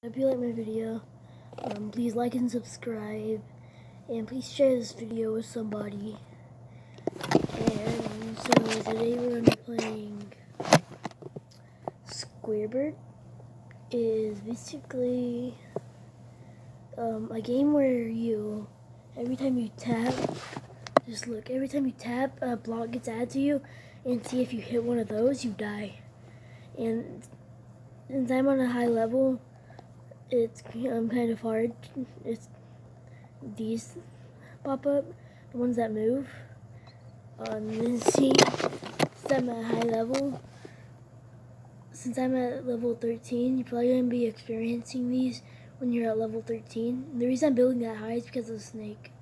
If you like my video, please like and subscribe, and please share this video with somebody. And so today we're going to be playing Squarebird. It is basically a game where every time you tap, every time you tap, a block gets added to you, and see if you hit one of those, you die. And since I'm on a high level, it's kind of hard. These pop up, the ones that move. Then see, since I'm at high level, since I'm at level 13, you're probably going to be experiencing these when you're at level 13. And the reason I'm building that high is because of the snake.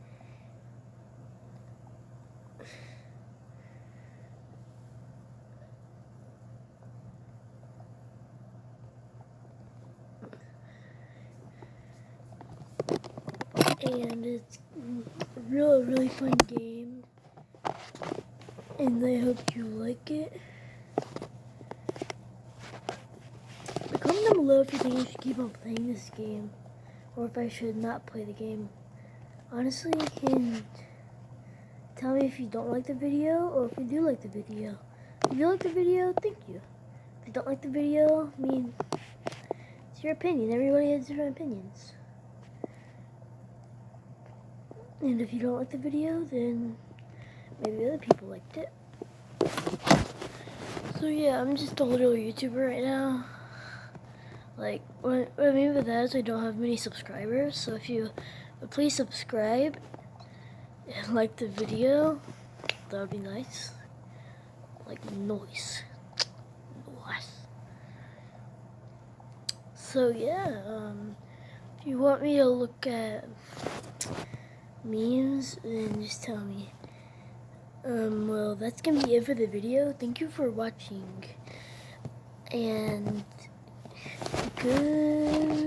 And it's a really fun game, and I hope you like it. Comment down below if you think I should keep on playing this game, or if I should not play the game. Honestly, and tell me if you don't like the video, or if you do like the video. If you like the video, thank you. If you don't like the video, I mean, it's your opinion. Everybody has different opinions. And if you don't like the video, then maybe other people liked it. So yeah, I'm just a little YouTuber right now. Like, what I mean by that is I don't have many subscribers. So if you would please subscribe and like the video, that would be nice. Like noise. So yeah, if you want me to look at memes, then just tell me. Well, that's gonna be it for the video. Thank you for watching, and good